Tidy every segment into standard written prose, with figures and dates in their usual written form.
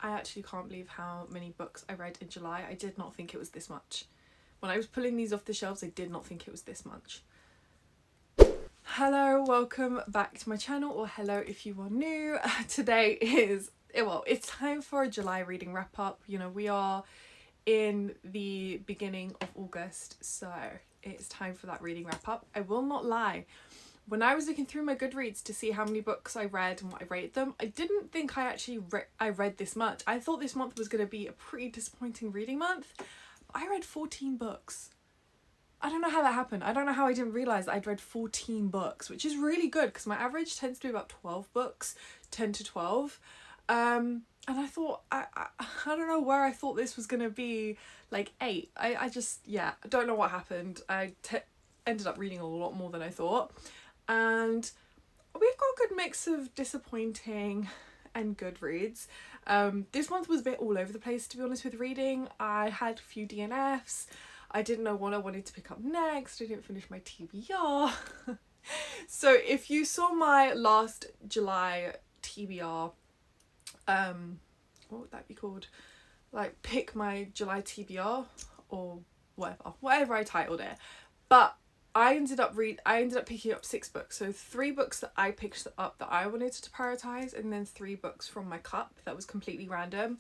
I actually can't believe how many books I read in July. I did not think it was this much. When I was pulling these off the shelves, I did not think it was this much. Hello, welcome back to my channel, or hello if you are new. Today is, well, it's time for a July reading wrap up. You know, we are in the beginning of August, so it's time for that reading wrap up. I will not lie. When I was looking through my Goodreads to see how many books I read and what I rated them, I didn't think I read this much. I thought this month was going to be a pretty disappointing reading month. I read 14 books. I don't know how that happened. I don't know how I didn't realise that I'd read 14 books, which is really good because my average tends to be about 12 books, 10 to 12. And I thought, I don't know where I thought this was going to be like 8. I just, yeah, I don't know what happened. I ended up reading a lot more than I thought. And we've got a good mix of disappointing and good reads. This month was a bit all over the place, to be honest, with reading. I had a few DNFs. I didn't know what I wanted to pick up next. I didn't finish my TBR. So if you saw my last July TBR, what would that be called? Like, pick my July TBR or whatever I titled it. But I ended up picking up 6 books. So 3 books that I picked up that I wanted to prioritize, and then 3 books from my cup that was completely random.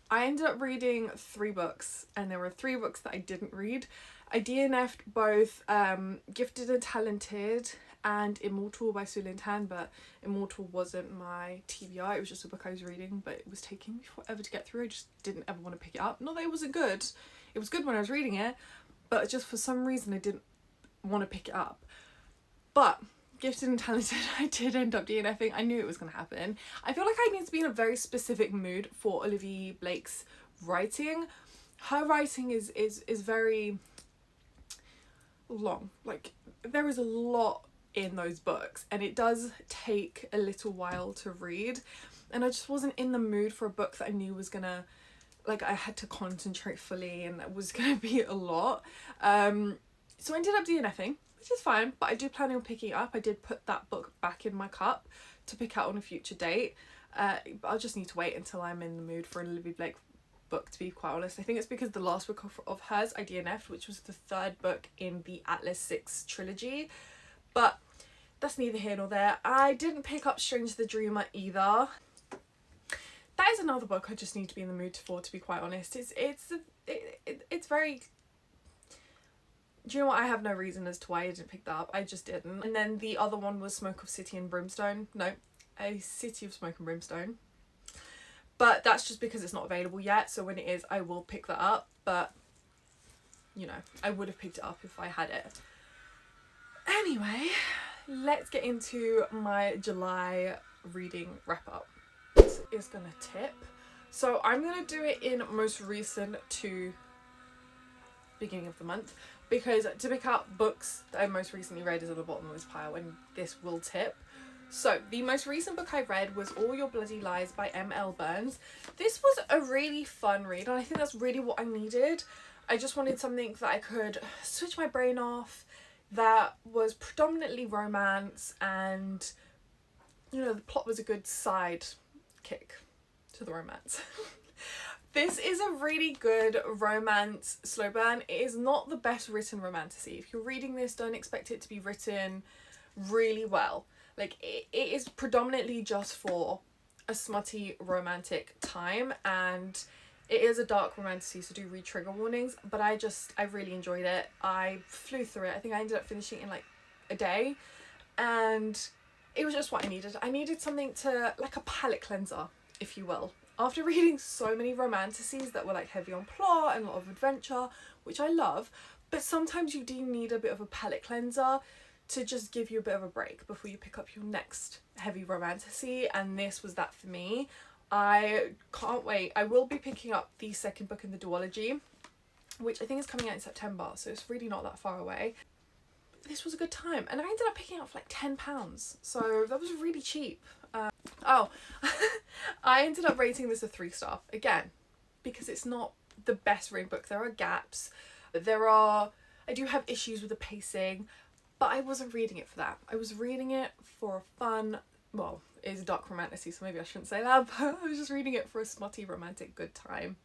I ended up reading 3 books, and there were 3 books that I didn't read. I DNF'd both Gifted and Talented and Immortal by Su Lin Tan, but Immortal wasn't my TBR. It was just a book I was reading, but it was taking me forever to get through. I just didn't ever want to pick it up. Not that it wasn't good. It was good when I was reading it, but just for some reason I didn't want to pick it up. But Gifted and Talented, I did end up DNFing. I knew it was going to happen. I feel like I need to be in a very specific mood for Olivia Blake's writing. Her writing is very long. Like, there is a lot in those books, and it does take a little while to read, and I just wasn't in the mood for a book that I knew was gonna, like, I had to concentrate fully and that was gonna be a lot. So I ended up DNFing, which is fine, but I do plan on picking it up. I did put that book back in my cup to pick out on a future date. But I'll just need to wait until I'm in the mood for an Olivia Blake book, to be quite honest. I think it's because the last book of hers I DNF'd, which was the 3rd book in the Atlas 6 trilogy. But that's neither here nor there. I didn't pick up Strange the Dreamer either. That is another book I just need to be in the mood for, to be quite honest. It's very... Do you know what? I have no reason as to why I didn't pick that up. I just didn't. And then the other one was Smoke of City and Brimstone. No, A City of Smoke and Brimstone. But that's just because it's not available yet. So when it is, I will pick that up. But, you know, I would have picked it up if I had it. Anyway, let's get into my July reading wrap up. This is going to tip. So I'm going to do it in most recent to beginning of the month, because to pick up books that I most recently read is at the bottom of this pile, and this will tip. So the most recent book I read was All Your Bloody Lies by M.L. Burns. This was a really fun read, and I think that's really what I needed. I just wanted something that I could switch my brain off, that was predominantly romance, and, you know, the plot was a good side kick to the romance. This is a really good romance slow burn. It is not the best written romantasy. If you're reading this, don't expect it to be written really well. Like, it is predominantly just for a smutty romantic time, and it is a dark romantasy, so do read trigger warnings. But I really enjoyed it. I flew through it. I think I ended up finishing it in like a day, and it was just what I needed. I needed something to, like a palate cleanser, if you will. After reading so many romantasies that were like heavy on plot and a lot of adventure, which I love, but sometimes you do need a bit of a palate cleanser to just give you a bit of a break before you pick up your next heavy romantasy, and this was that for me. I can't wait. I will be picking up the 2nd book in the duology, which I think is coming out in September, so it's really not that far away. This was a good time, and I ended up picking up for like £10, so that was really cheap. I ended up rating this a 3-star again, because it's not the best written book. There are gaps, I do have issues with the pacing, but I wasn't reading it for that. I was reading it for a fun well, it's dark romantasy, so maybe I shouldn't say that, but I was just reading it for a smutty romantic good time.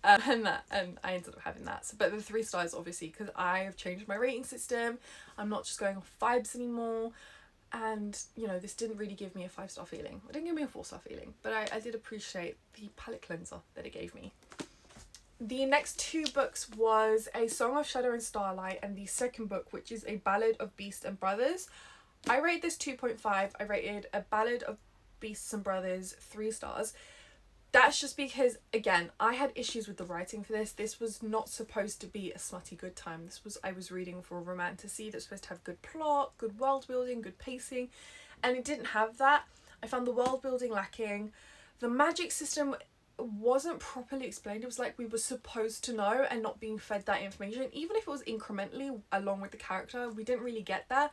And I ended up having that. So, but the 3 stars, obviously, because I have changed my rating system. I'm not just going off vibes anymore. And, you know, this didn't really give me a 5-star feeling. It didn't give me a 4-star feeling. But I did appreciate the palette cleanser that it gave me. The next 2 books was A Song of Shadow and Starlight, and the second book, which is A Ballad of Beasts and Brothers. I rate this 2.5. I rated A Ballad of Beasts and Brothers 3 stars. That's just because, again, I had issues with the writing for this. This was not supposed to be a smutty good time. I was reading for a romantasy that's supposed to have good plot, good world building, good pacing, and it didn't have that. I found the world building lacking. The magic system wasn't properly explained. It was like we were supposed to know and not being fed that information. Even if it was incrementally along with the character, we didn't really get that.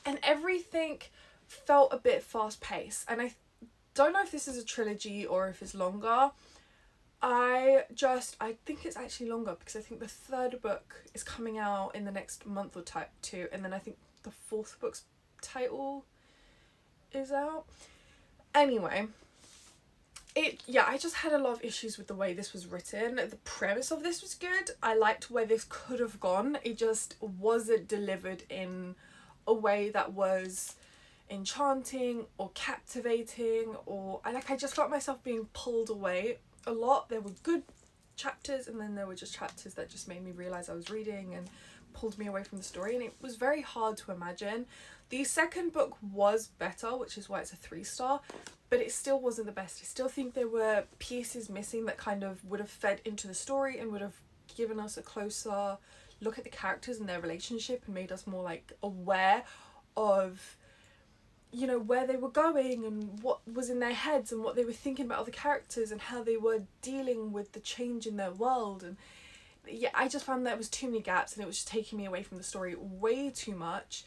And everything felt a bit fast paced. And I don't know if this is a trilogy or if it's longer. I think it's actually longer, because I think the 3rd book is coming out in the next month or two, and then I think the 4th book's title is out. Anyway, I just had a lot of issues with the way this was written. The premise of this was good. I liked where this could have gone. It just wasn't delivered in a way that was enchanting or captivating, or I just felt myself being pulled away a lot. There were good chapters, and then there were just chapters that just made me realize I was reading and pulled me away from the story, and it was very hard to imagine. The second book was better, which is why it's a 3-star, but it still wasn't the best. I still think there were pieces missing that kind of would have fed into the story and would have given us a closer look at the characters and their relationship and made us more like aware of, you know, where they were going and what was in their heads and what they were thinking about other characters and how they were dealing with the change in their world. And yeah, I just found there was too many gaps, and it was just taking me away from the story way too much.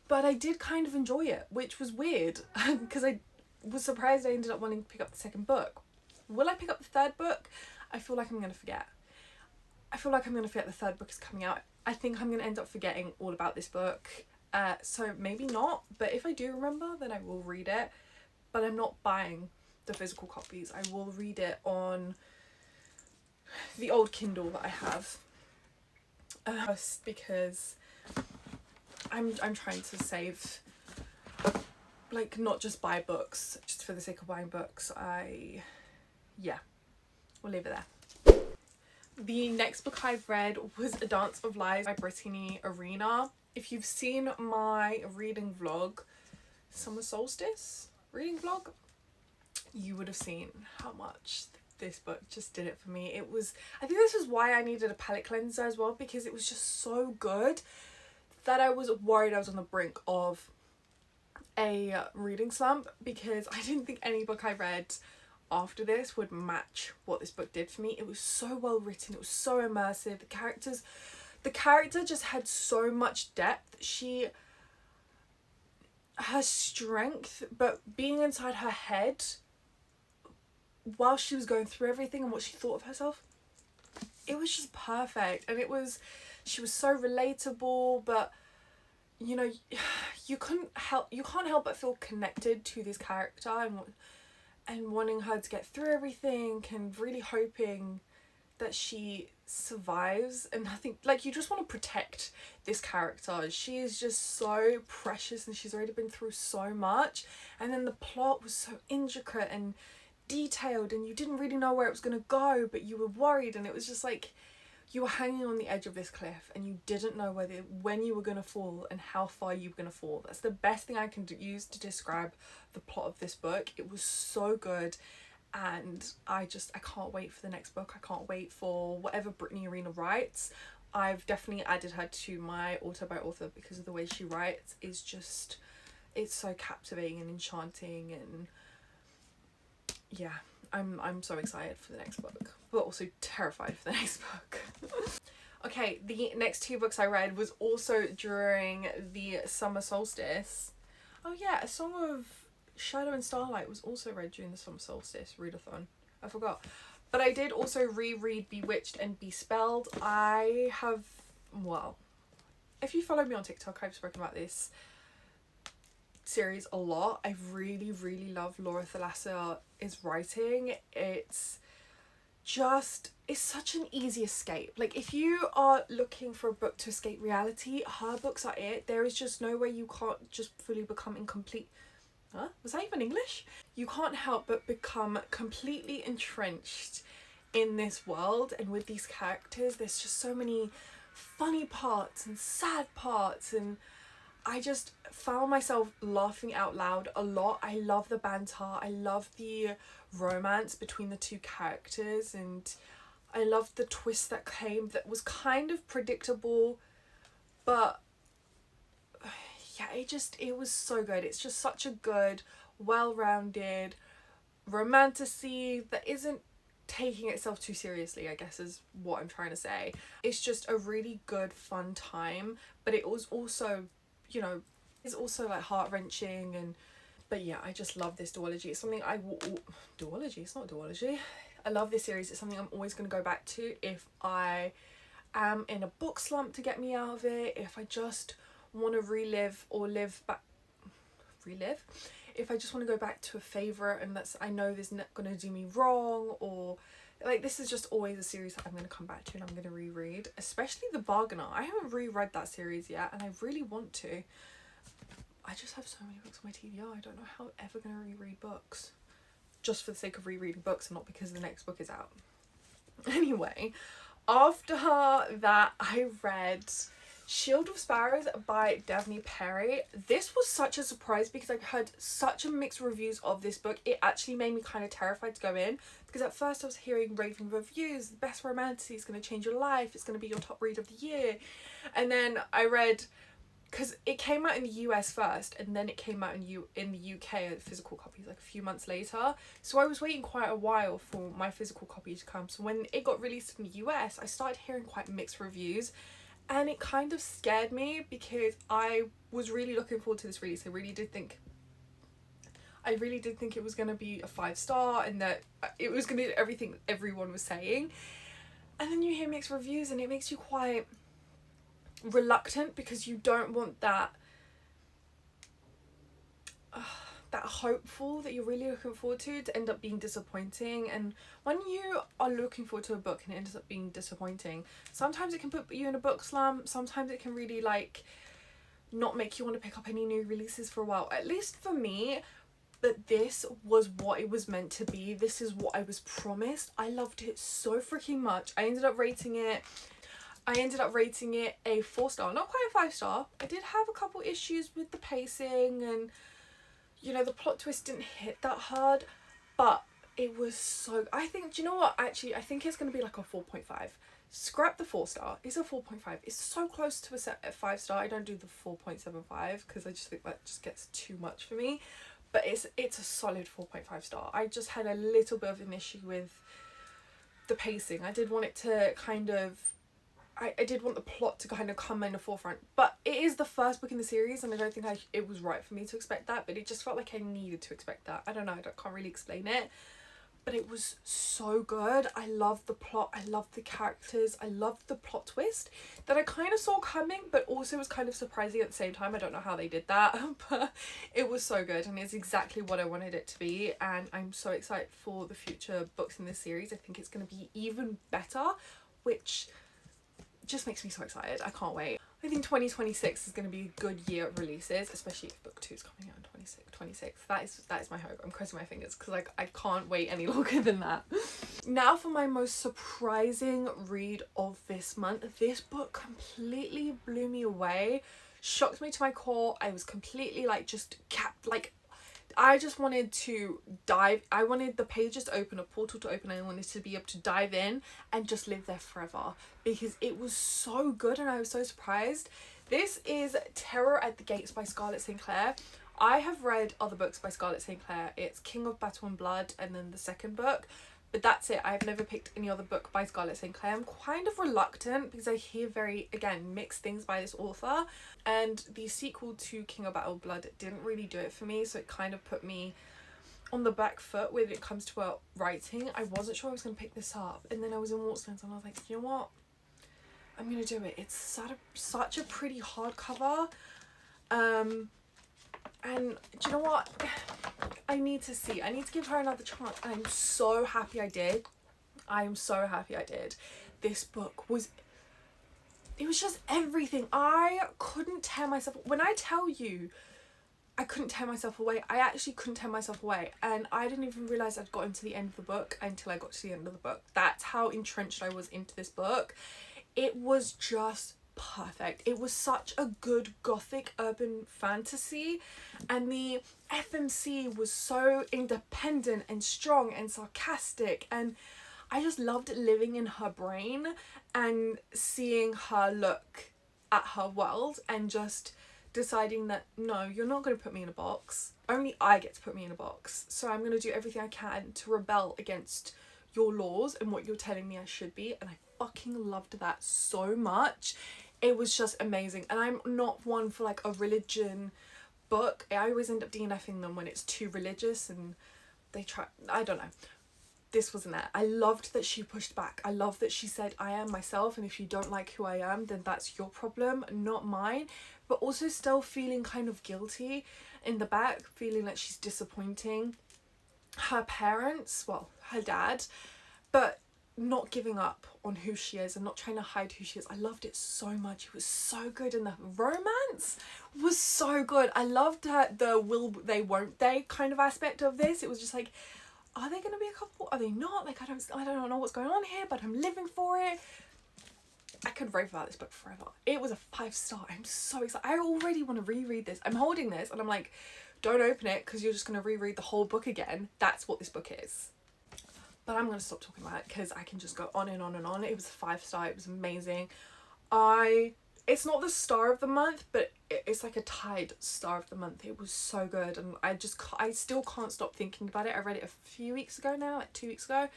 But I did kind of enjoy it, which was weird, because I was surprised I ended up wanting to pick up the second book. Will I pick up the 3rd book? I feel like I'm going to forget. I feel like I'm going to forget the 3rd book is coming out. I think I'm going to end up forgetting all about this book. So maybe not, but if I do remember, then I will read it. But I'm not buying the physical copies. I will read it on the old Kindle that I have. Just because I'm trying to save, like, not just buy books just for the sake of buying books. We'll leave it there. The next book I've read was A Dance of Lies by Brittney Areana. If you've seen my reading vlog, Summer Solstice reading vlog, you would have seen how much this book just did it for me. I think this was why I needed a palette cleanser as well, because it was just so good that I was worried I was on the brink of a reading slump, because I didn't think any book I read after this would match what this book did for me. It was so well written, it was so immersive, the character just had so much depth. Her strength, but being inside her head while she was going through everything and what she thought of herself, it was just perfect. And she was so relatable, but you know, you can't help but feel connected to this character and wanting her to get through everything and really hoping that she survives. And I think, like, you just want to protect this character. She is just so precious and she's already been through so much, and then the plot was so intricate and detailed and you didn't really know where it was going to go, but you were worried, and it was just like you were hanging on the edge of this cliff and you didn't know when you were going to fall and how far you were going to fall. That's the best thing I can use to describe the plot of this book. It was so good, and I can't wait for the next book. I can't wait for whatever Brittney Areana writes. I've definitely added her to my author by author because of the way she writes. It's so captivating and enchanting, and yeah, I'm so excited for the next book, but also terrified for the next book. Okay, the next 2 books I read was also during the summer solstice. Oh yeah, A Song of Shadow and Starlight was also read during the summer solstice readathon. I forgot. But I did also reread Bewitched and Bespelled. If you follow me on TikTok, I've spoken about this series a lot. I really, really love Laura Thalassa's writing. It's such an easy escape. Like, if you are looking for a book to escape reality, her books are it. There is just no way you can't just fully become incomplete. Huh? Was that even English? You can't help but become completely entrenched in this world and with these characters. There's just so many funny parts and sad parts, and I just found myself laughing out loud a lot. I love the banter. I love the romance between the two characters, and I loved the twist that came that was kind of predictable, but yeah, it was so good. It's just such a good, well-rounded romantasy that isn't taking itself too seriously, I guess is what I'm trying to say. It's just a really good, fun time, but it was also, you know, it's also like heart-wrenching. And but yeah, I just love this duology. It's something duology, it's not duology. I love this series. It's something I'm always going to go back to if I am in a book slump to get me out of it, if I just want to relive if I just want to go back to a favourite and that's, I know this not going to do me wrong, or like, this is just always a series that I'm going to come back to and I'm going to reread, especially The Bargainer. I haven't reread that series yet and I really want to. I just have so many books on my TBR. I don't know how I'm ever going to reread books just for the sake of rereading books and not because the next book is out. Anyway, after that I read Shield of Sparrows by Devney Perry. This was such a surprise because I've heard such a mixed reviews of this book. It actually made me kind of terrified to go in, because at first I was hearing raving reviews, the best romantasy, is going to change your life, it's going to be your top read of the year. And then I read, because it came out in the US first and then it came out in the UK, physical copies, like a few months later. So I was waiting quite a while for my physical copy to come. So when it got released in the US, I started hearing quite mixed reviews. And it kind of scared me because I was really looking forward to this release. I really did think it was going to be a 5-star and that it was going to be everything everyone was saying. And then you hear mixed reviews and it makes you quite reluctant, because you don't want that hopeful that you're really looking forward to end up being disappointing. And when you are looking forward to a book and it ends up being disappointing, sometimes it can put you in a book slump, sometimes it can really like not make you want to pick up any new releases for a while, at least for me. But this was what it was meant to be. This is what I was promised. I loved it so freaking much. I ended up rating it a 4-star, not quite a 5-star. I did have a couple issues with the pacing and, you know, the plot twist didn't hit that hard, but it was so, I think, do you know what, actually I think it's going to be like a 4.5. Scrap the 4-star, it's a 4.5. It's so close to a 5-star. I don't do the 4.75 because I just think that just gets too much for me, but it's a solid 4.5 star. I just had a little bit of an issue with the pacing. I did want it to kind of, I did want the plot to kind of come in the forefront, but it is the first book in the series and I don't think it was right for me to expect that, but it just felt like I needed to expect that. I don't know, can't really explain it, but it was so good. I loved the plot, I loved the characters, I loved the plot twist that I kind of saw coming, but also was kind of surprising at the same time. I don't know how they did that, but it was so good and it's exactly what I wanted it to be, and I'm so excited for the future books in this series. I think it's going to be even better, which just makes me so excited. I can't wait. I think 2026 is going to be a good year of releases, especially if book 2 is coming out in 26. That is my hope. I'm crossing my fingers because like I can't wait any longer than that. Now for my most surprising read of this month. This book completely blew me away, shocked me to my core. I was completely like just I just wanted to dive. I wanted the pages to open, a portal to open, and I wanted to be able to dive in and just live there forever because it was so good and I was so surprised. This is Terror at the Gates by Scarlett St Clair. I have read other books by Scarlett St Clair. It's King of Battle and Blood and then the second book. But that's it. I've never picked any other book by Scarlett St Clair. I'm kind of reluctant because I hear very, again, mixed things by this author. And the sequel to King of Battle Blood didn't really do it for me. So it kind of put me on the back foot when it comes to writing. I wasn't sure I was going to pick this up. And then I was in Waterstones and I was like, you know what? I'm going to do it. It's such a pretty hardcover. And do you know what? I need to give her another chance, and I'm so happy I did. I am so happy I did. This book was, it was just everything. I couldn't tear myself, when I tell you I couldn't tear myself away, I actually couldn't tear myself away, and I didn't even realise I'd gotten to the end of the book until I got to the end of the book. That's how entrenched I was into this book. It was just perfect. It was such a good gothic urban fantasy, and the FMC was so independent and strong and sarcastic, and I just loved living in her brain and seeing her look at her world and just deciding that, no, you're not going to put me in a box. Only I get to put me in a box. So I'm going to do everything I can to rebel against your laws and what you're telling me I should be. And I fucking loved that so much. It was just amazing. And I'm not one for like a religion book. I always end up DNFing them when it's too religious and they try, I don't know. This wasn't that. I loved that she pushed back. I love that she said, I am myself, and if you don't like who I am, then that's your problem, not mine. But also still feeling kind of guilty in the back, feeling like she's disappointing her parents, well, her dad, but not giving up on who she is and not trying to hide who she is. I loved it so much. It was so good, and the romance was so good. I loved the will they, won't they kind of aspect of this. It was just like, are they going to be a couple? Are they not? Like, I don't know what's going on here, but I'm living for it. I could rave about this book forever. It was a 5-star. I'm so excited. I already want to reread this. I'm holding this and I'm like, don't open it because you're just going to reread the whole book again. That's what this book is. But I'm going to stop talking about it because I can just go on and on and on. It was a 5-star. It was amazing. It's not the star of the month, but it's like a tied star of the month. It was so good, and I still can't stop thinking about it. I read it a few weeks ago now, like 2 weeks ago,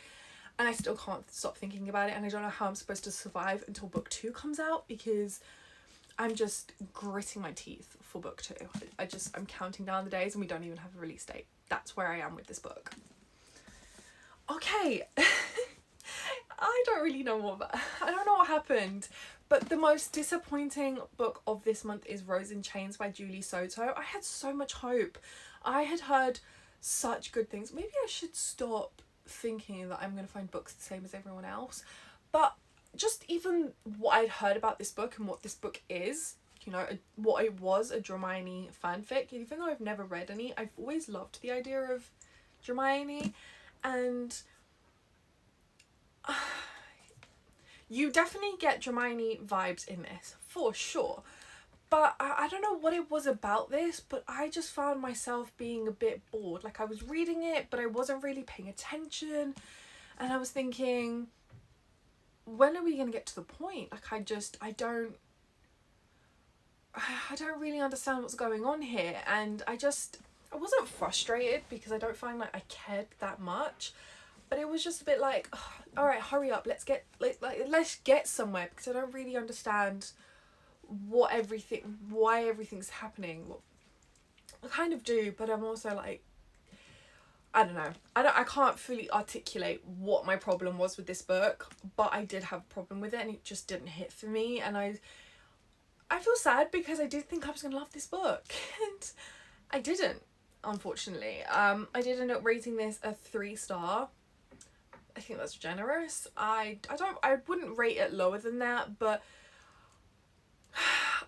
and I still can't stop thinking about it, and I don't know how I'm supposed to survive until book 2 comes out, because I'm just gritting my teeth for book 2. I'm counting down the days, and we don't even have a release date. That's where I am with this book. Okay. I don't know what happened, but the most disappointing book of this month is Rose in Chains by Julie Soto. I had so much hope. I had heard such good things. Maybe I should stop thinking that I'm going to find books the same as everyone else, but just even what I'd heard about this book and what this book is, you know, what it was, a Hermione fanfic. Even though I've never read any, I've always loved the idea of Hermione, and you definitely get Hermione vibes in this, for sure. But I don't know what it was about this, but I just found myself being a bit bored. Like, I was reading it, but I wasn't really paying attention. And I was thinking, when are we going to get to the point? Like, I don't really understand what's going on here. And I wasn't frustrated because I don't find like I cared that much. But it was just a bit like, oh, all right, hurry up, let's get somewhere, because I don't really understand why everything's happening. Well, I kind of do, but I'm also like, I don't know. I can't fully articulate what my problem was with this book, but I did have a problem with it, and it just didn't hit for me. And I feel sad because I did think I was gonna love this book, and I didn't, unfortunately. I did end up rating this a 3-star. I think that's generous. I wouldn't rate it lower than that, but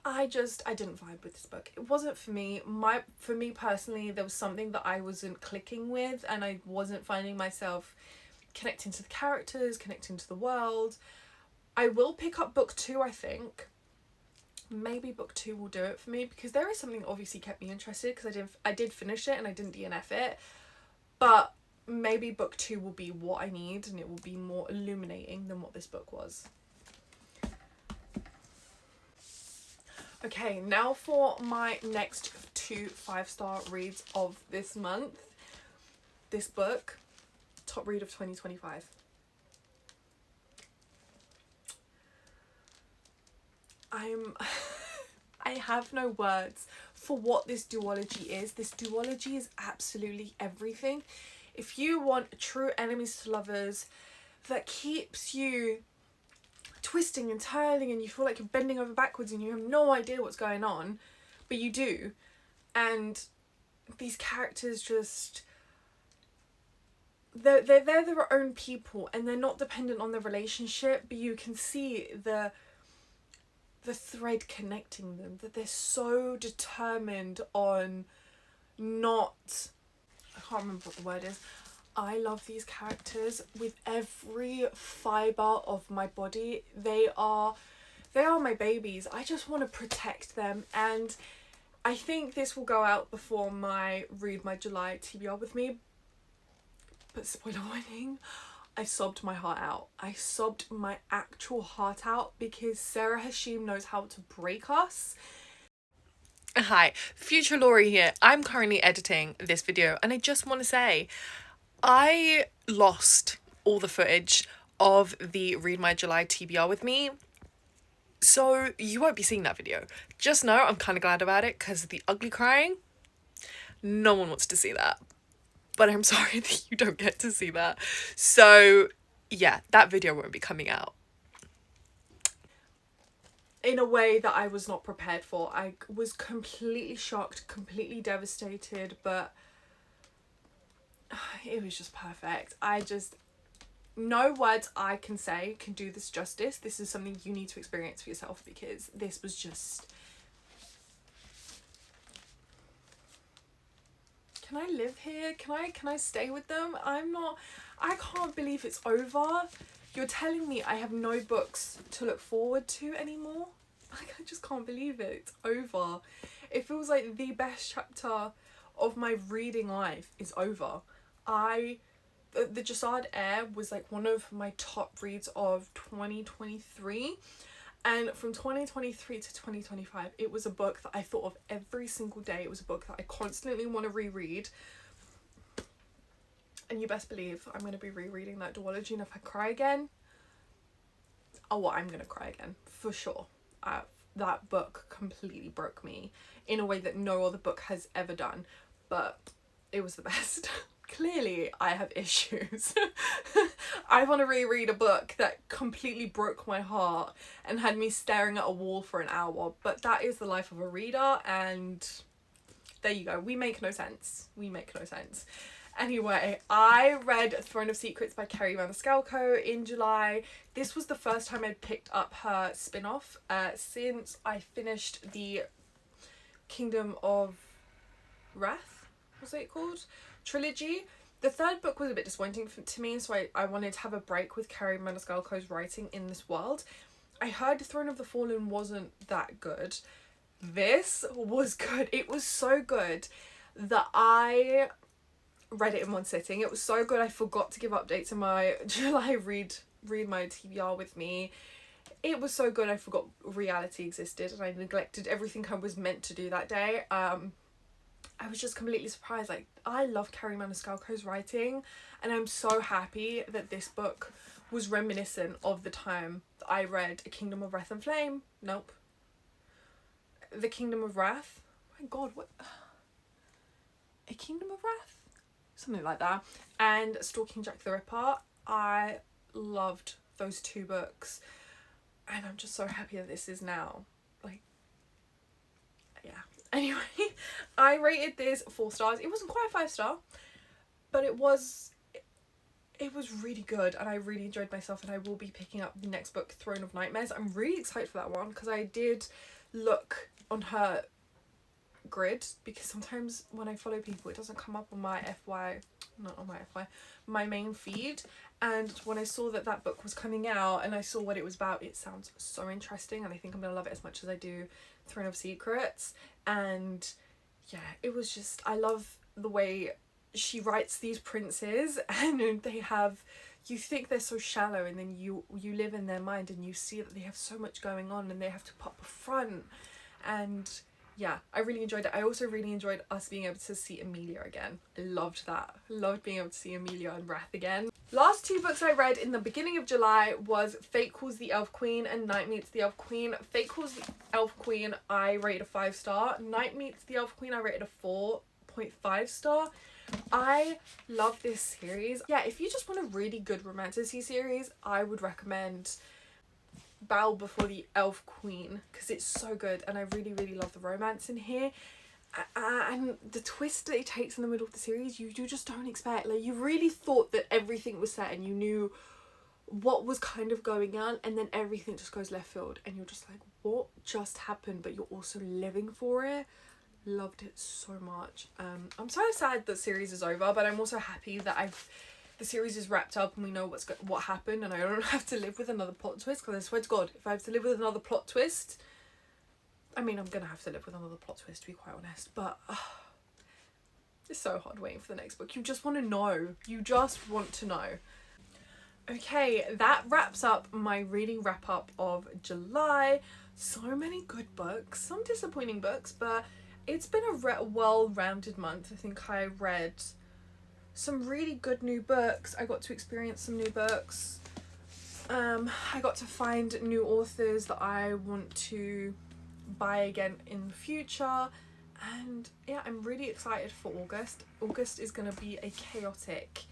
I didn't vibe with this book. It wasn't for me. For me personally, there was something that I wasn't clicking with, and I wasn't finding myself connecting to the characters, connecting to the world. I will pick up book 2, I think. Maybe book 2 will do it for me, because there is something that obviously kept me interested, because I did finish it and I didn't DNF it. But maybe book 2 will be what I need, and it will be more illuminating than what this book was. Okay, now for my next 2 5-star reads of this month. This book, top read of 2025. I have no words for what this duology is. This duology is absolutely everything. If you want true enemies to lovers that keeps you twisting and turning, and you feel like you're bending over backwards and you have no idea what's going on, but you do, and these characters just, they're their own people, and they're not dependent on the relationship, but you can see the thread connecting them, that they're so determined on not, I can't remember what the word is. I love these characters with every fibre of my body. They are my babies. I just want to protect them, and I think this will go out before my Read My July TBR with me, but spoiler warning, I sobbed my heart out. I sobbed my actual heart out because Sarah Hashem knows how to break us. Hi, Future Laurie here. I'm currently editing this video, and I just want to say I lost all the footage of the Read My July TBR with me, so you won't be seeing that video. Just know I'm kind of glad about it, because the ugly crying, no one wants to see that. But I'm sorry that you don't get to see that. So yeah, that video won't be coming out. In a way that I was not prepared for. I was completely shocked, completely devastated, but it was just perfect. No words I can say can do this justice. This is something you need to experience for yourself, because this was just... Can I live here? Can I stay with them? I can't believe it's over. You're telling me I have no books to look forward to anymore? Like, I just can't believe it. It's over. It feels like the best chapter of my reading life is over. The Jasad Heir was like one of my top reads of 2023. And from 2023 to 2025, it was a book that I thought of every single day. It was a book that I constantly want to reread. And you best believe I'm going to be rereading that duology, and if I cry again, I'm going to cry again, for sure. That book completely broke me in a way that no other book has ever done, but it was the best. Clearly, I have issues. I want to reread a book that completely broke my heart and had me staring at a wall for an hour, but that is the life of a reader, and there you go. We make no sense. Anyway, I read Throne of Secrets by Kerri Maniscalco in July. This was the first time I'd picked up her spin-off since I finished the Kingdom of Wrath, was it called? Trilogy. The third book was a bit disappointing to me, so I wanted to have a break with Kerri Maniscalco's writing in this world. I heard Throne of the Fallen wasn't that good. This was good. It was so good that I read it in one sitting. It was so good I forgot to give updates in my July read my TBR with me. It was so good I forgot reality existed, and I neglected everything I was meant to do that day. I was just completely surprised. Like, I love Kerri Maniscalco's writing, and I'm so happy that this book was reminiscent of the time that I read A Kingdom of Wrath and Flame. Nope. The Kingdom of Wrath. Oh my god, what? A Kingdom of Wrath? Something like that. And Stalking Jack the Ripper. I loved those two books, and I'm just so happy that this is now, like, yeah. Anyway, I rated this 4 stars. It wasn't quite a 5-star, but it was really good, and I really enjoyed myself, and I will be picking up the next book, Throne of Nightmares. I'm really excited for that one, because I did look on her grid, because sometimes when I follow people it doesn't come up on my my main feed, and when I saw that book was coming out and I saw what it was about, it sounds so interesting, and I think I'm gonna love it as much as I do Throne of Secrets. And yeah, it was just, I love the way she writes these princes, and they have, you think they're so shallow, and then you live in their mind and you see that they have so much going on, and they have to put up a front. And yeah, I really enjoyed it. I also really enjoyed us being able to see Emilia again. I loved that. Loved being able to see Emilia and Wrath again. Last 2 books I read in the beginning of July was Fate Calls the Elf Queen and Night Meets the Elf Queen. Fate Calls the Elf Queen, I rated a 5-star. Night Meets the Elf Queen, I rated a 4.5 star. I love this series. Yeah, if you just want a really good romantasy series, I would recommend Bow Before the Elf Queen, because it's so good, and I really love the romance in here. And the twist that it takes in the middle of the series, you just don't expect. Like, you really thought that everything was set and you knew what was kind of going on, and then everything just goes left field and you're just like, what just happened? But you're also living for it. Loved it so much. I'm so sad that series is over, but I'm also happy that the series is wrapped up and we know what happened, and I don't have to live with another plot twist, because I swear to God, if I have to live with another plot twist, I mean, I'm gonna have to live with another plot twist, to be quite honest, but it's so hard waiting for the next book. You just want to know. You just want to know. Okay, that wraps up my reading wrap up of July. So many good books, some disappointing books, but it's been a well-rounded month. I think I read some really good new books. I got to experience some new books. I got to find new authors that I want to buy again in the future. And yeah, I'm really excited for August. August is going to be a chaotic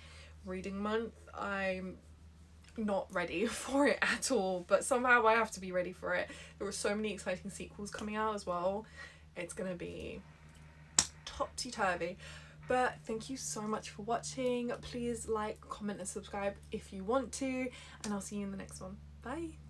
reading month. I'm not ready for it at all, but somehow I have to be ready for it. There are so many exciting sequels coming out as well. It's gonna be topsy-turvy. But thank you so much for watching. Please like, comment and subscribe if you want to, and I'll see you in the next one. Bye.